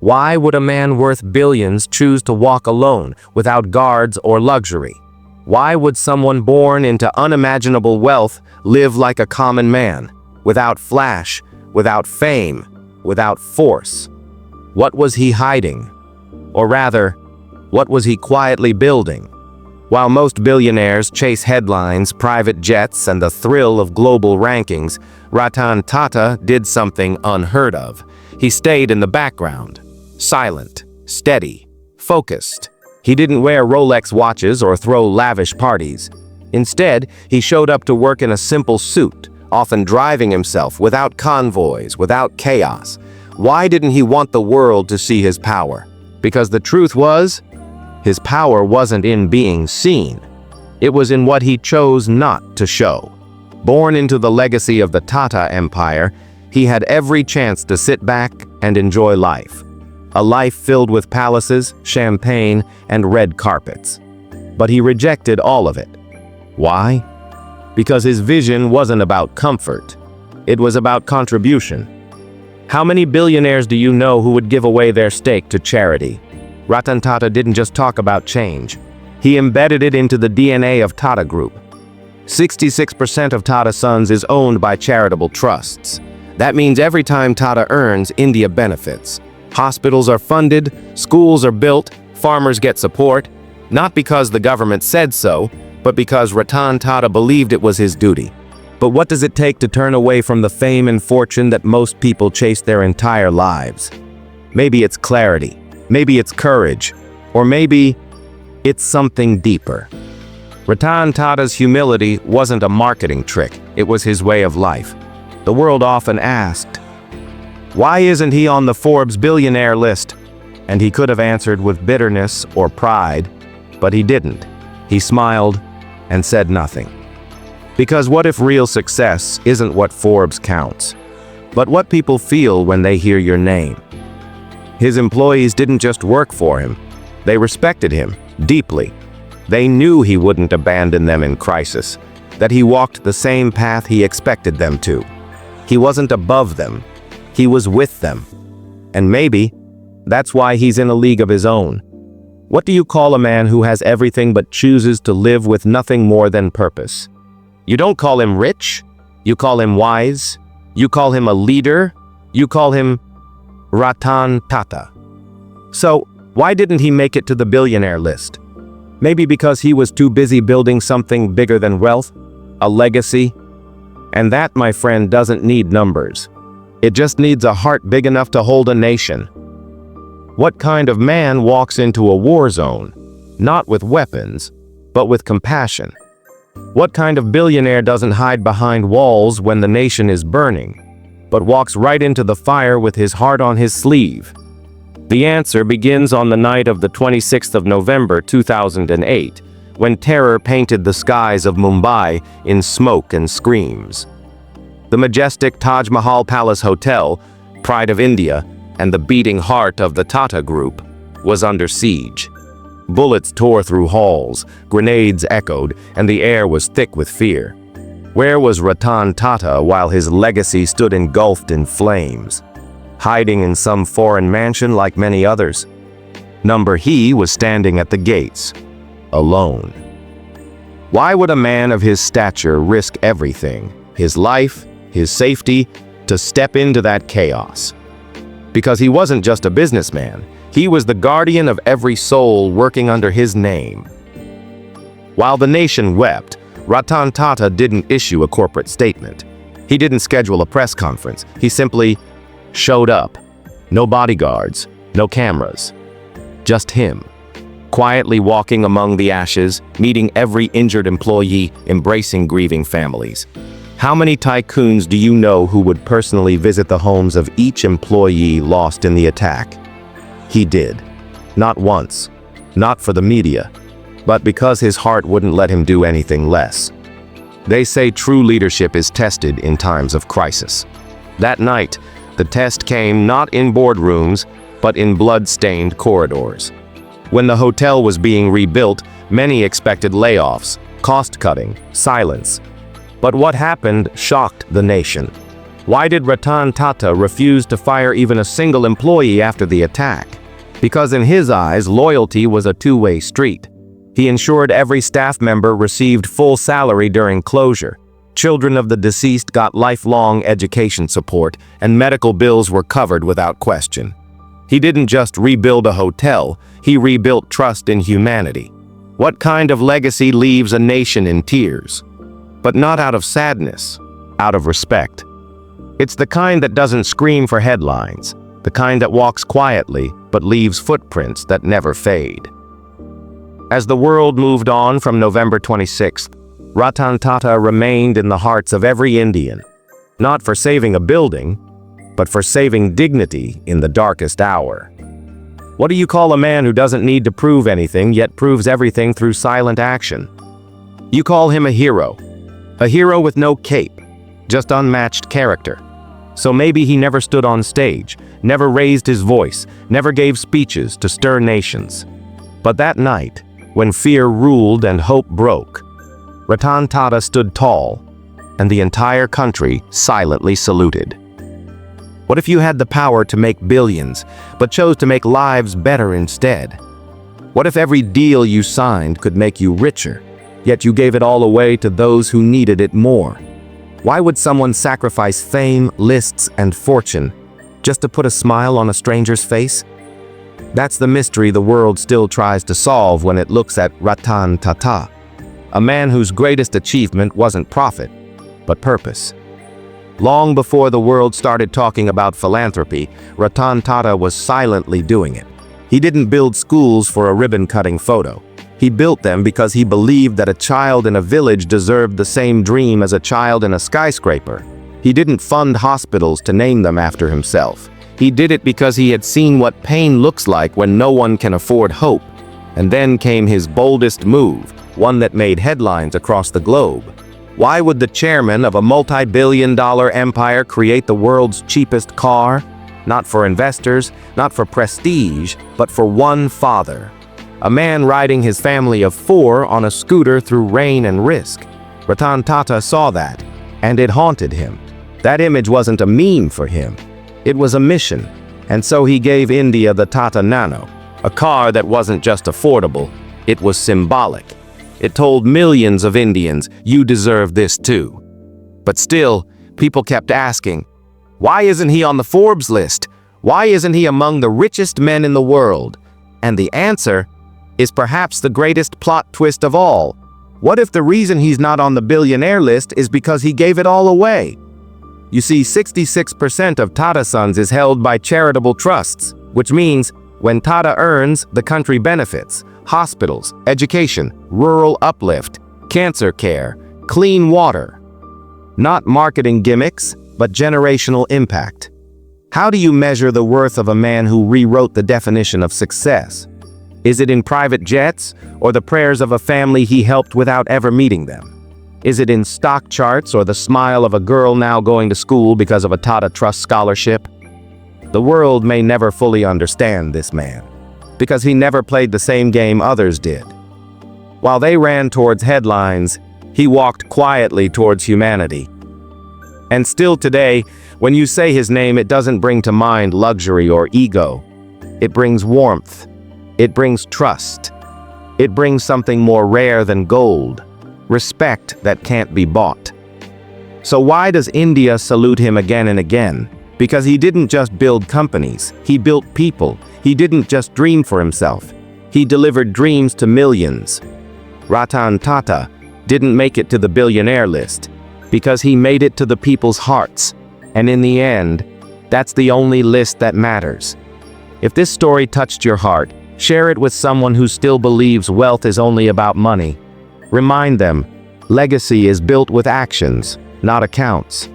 Why would a man worth billions choose to walk alone, without guards or luxury? Why would someone born into unimaginable wealth live like a common man, without flash, without fame, without force? What was he hiding? Or rather, what was he quietly building? While most billionaires chase headlines, private jets, and the thrill of global rankings, Ratan Tata did something unheard of. He stayed in the background, silent, steady, focused. He didn't wear Rolex watches or throw lavish parties. Instead, he showed up to work in a simple suit, often driving himself, without convoys, without chaos. Why didn't he want the world to see his power? Because the truth was, his power wasn't in being seen. It was in what he chose not to show. Born into the legacy of the Tata Empire, he had every chance to sit back and enjoy life. A life filled with palaces, champagne, and red carpets. But he rejected all of it. Why? Because his vision wasn't about comfort. It was about contribution. How many billionaires do you know who would give away their stake to charity? Ratan Tata didn't just talk about change. He embedded it into the DNA of Tata Group. 66% of Tata Sons is owned by charitable trusts. That means every time Tata earns, India benefits. Hospitals are funded, schools are built, farmers get support, not because the government said so, but because Ratan Tata believed it was his duty. But what does it take to turn away from the fame and fortune that most people chase their entire lives? Maybe it's clarity, maybe it's courage, or maybe it's something deeper. Ratan Tata's humility wasn't a marketing trick, it was his way of life. The world often asked, why isn't he on the Forbes Billionaire list? And he could have answered with bitterness or pride, but he didn't. He smiled and said nothing. Because what if real success isn't what Forbes counts, but what people feel when they hear your name? His employees didn't just work for him, they respected him deeply. They knew he wouldn't abandon them in crisis, that he walked the same path he expected them to. He wasn't above them, he was with them. And maybe that's why he's in a league of his own. What do you call a man who has everything but chooses to live with nothing more than purpose? You don't call him rich, you call him wise, you call him a leader, you call him Ratan Tata. So, why didn't he make it to the billionaire list? Maybe because he was too busy building something bigger than wealth, a legacy. And that, my friend, doesn't need numbers. It just needs a heart big enough to hold a nation. What kind of man walks into a war zone, not with weapons, but with compassion? What kind of billionaire doesn't hide behind walls when the nation is burning, but walks right into the fire with his heart on his sleeve? The answer begins on the night of the 26th of November 2008, when terror painted the skies of Mumbai in smoke and screams. The majestic Taj Mahal Palace Hotel, pride of India, and the beating heart of the Tata Group, was under siege. Bullets tore through halls, grenades echoed, and the air was thick with fear. Where was Ratan Tata while his legacy stood engulfed in flames? Hiding in some foreign mansion like many others? He was standing at the gates, alone. Why would a man of his stature risk everything, his life, his safety, to step into that chaos? Because he wasn't just a businessman, he was the guardian of every soul working under his name. While the nation wept, Ratan Tata didn't issue a corporate statement. He didn't schedule a press conference. He simply showed up. No bodyguards, no cameras. Just him, quietly walking among the ashes, meeting every injured employee, embracing grieving families. How many tycoons do you know who would personally visit the homes of each employee lost in the attack? He did. Not once, not for the media, but because his heart wouldn't let him do anything less. They say true leadership is tested in times of crisis. That night, the test came not in boardrooms, but in blood-stained corridors. When the hotel was being rebuilt, many expected layoffs, cost-cutting, silence. But what happened shocked the nation. Why did Ratan Tata refuse to fire even a single employee after the attack? Because in his eyes, loyalty was a two-way street. He ensured every staff member received full salary during closure. Children of the deceased got lifelong education support, and medical bills were covered without question. He didn't just rebuild a hotel, he rebuilt trust in humanity. What kind of legacy leaves a nation in tears? But not out of sadness, out of respect. It's the kind that doesn't scream for headlines, the kind that walks quietly but leaves footprints that never fade. As the world moved on from November 26th, Ratan Tata remained in the hearts of every Indian, not for saving a building, but for saving dignity in the darkest hour. What do you call a man who doesn't need to prove anything, yet proves everything through silent action? You call him a hero with no cape, just unmatched character. So maybe he never stood on stage, never raised his voice, never gave speeches to stir nations. But that night, when fear ruled and hope broke, Ratan Tata stood tall, and the entire country silently saluted. What if you had the power to make billions, but chose to make lives better instead? What if every deal you signed could make you richer, yet you gave it all away to those who needed it more? Why would someone sacrifice fame, lists, and fortune just to put a smile on a stranger's face? That's the mystery the world still tries to solve when it looks at Ratan Tata, a man whose greatest achievement wasn't profit, but purpose. Long before the world started talking about philanthropy, Ratan Tata was silently doing it. He didn't build schools for a ribbon-cutting photo. He built them because he believed that a child in a village deserved the same dream as a child in a skyscraper. He didn't fund hospitals to name them after himself. He did it because he had seen what pain looks like when no one can afford hope. And then came his boldest move, one that made headlines across the globe. Why would the chairman of a multi-billion-dollar empire create the world's cheapest car? Not for investors, not for prestige, but for one father. A man riding his family of 4 on a scooter through rain and risk. Ratan Tata saw that, and it haunted him. That image wasn't a meme for him. It was a mission, and so he gave India the Tata Nano, a car that wasn't just affordable, it was symbolic. It told millions of Indians, you deserve this too. But still, people kept asking, why isn't he on the Forbes list? Why isn't he among the richest men in the world? And the answer is perhaps the greatest plot twist of all. What if the reason he's not on the billionaire list is because he gave it all away? You see, 66% of Tata Sons is held by charitable trusts, which means when Tata earns, the country benefits. Hospitals, education, rural uplift, cancer care, clean water. Not marketing gimmicks, but generational impact. How do you measure the worth of a man who rewrote the definition of success? Is it in private jets, or the prayers of a family he helped without ever meeting them? Is it in stock charts or the smile of a girl now going to school because of a Tata Trust scholarship? The world may never fully understand this man, because he never played the same game others did. While they ran towards headlines, he walked quietly towards humanity. And still today, when you say his name, it doesn't bring to mind luxury or ego. It brings warmth. It brings trust. It brings something more rare than gold. Respect that can't be bought. So why does India salute him again and again? Because he didn't just build companies, he built people. He didn't just dream for himself, he delivered dreams to millions. Ratan Tata didn't make it to the billionaire list, because he made it to the people's hearts. And in the end, that's the only list that matters. If this story touched your heart, share it with someone who still believes wealth is only about money. Remind them, legacy is built with actions, not accounts.